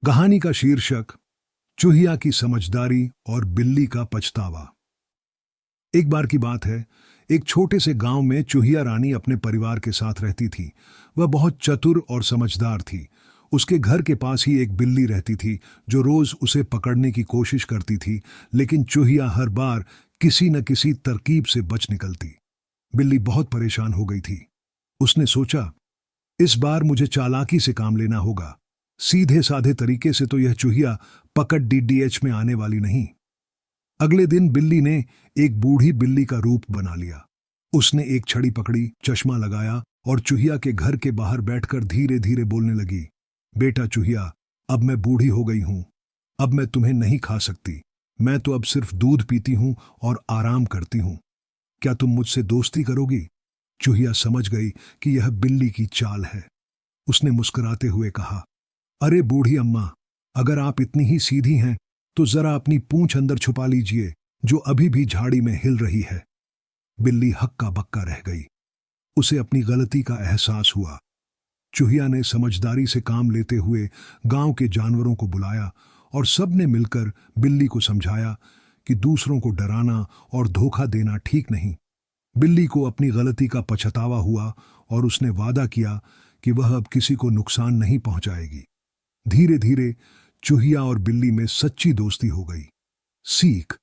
कहानी का शीर्षक चूहिया की समझदारी और बिल्ली का पछतावा। एक बार की बात है, एक छोटे से गांव में चूहिया रानी अपने परिवार के साथ रहती थी। वह बहुत चतुर और समझदार थी। उसके घर के पास ही एक बिल्ली रहती थी जो रोज उसे पकड़ने की कोशिश करती थी, लेकिन चूहिया हर बार किसी न किसी तरकीब से बच निकलती। बिल्ली बहुत परेशान हो गई थी। उसने सोचा, इस बार मुझे चालाकी से काम लेना होगा। सीधे साधे तरीके से तो यह चूहिया पकड़ डीडीएच में आने वाली नहीं। अगले दिन बिल्ली ने एक बूढ़ी बिल्ली का रूप बना लिया। उसने एक छड़ी पकड़ी, चश्मा लगाया और चूहिया के घर के बाहर बैठकर धीरे धीरे बोलने लगी, बेटा चूहिया, अब मैं बूढ़ी हो गई हूं। अब मैं तुम्हें नहीं खा सकती। मैं तो अब सिर्फ दूध पीती हूं और आराम करती हूं। क्या तुम मुझसे दोस्ती करोगी? चूहिया समझ गई कि यह बिल्ली की चाल है। उसने मुस्कुराते हुए कहा, अरे बूढ़ी अम्मा, अगर आप इतनी ही सीधी हैं तो जरा अपनी पूंछ अंदर छुपा लीजिए, जो अभी भी झाड़ी में हिल रही है। बिल्ली हक्का बक्का रह गई। उसे अपनी गलती का एहसास हुआ। चूहिया ने समझदारी से काम लेते हुए गांव के जानवरों को बुलाया और सबने मिलकर बिल्ली को समझाया कि दूसरों को डराना और धोखा देना ठीक नहीं। बिल्ली को अपनी गलती का पछतावा हुआ और उसने वादा किया कि वह अब किसी को नुकसान नहीं पहुंचाएगी। धीरे धीरे चूहिया और बिल्ली में सच्ची दोस्ती हो गई। सीख: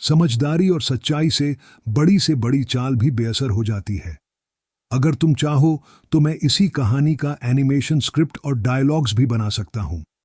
समझदारी और सच्चाई से बड़ी चाल भी बेअसर हो जाती है। अगर तुम चाहो तो मैं इसी कहानी का एनिमेशन स्क्रिप्ट और डायलॉग्स भी बना सकता हूं।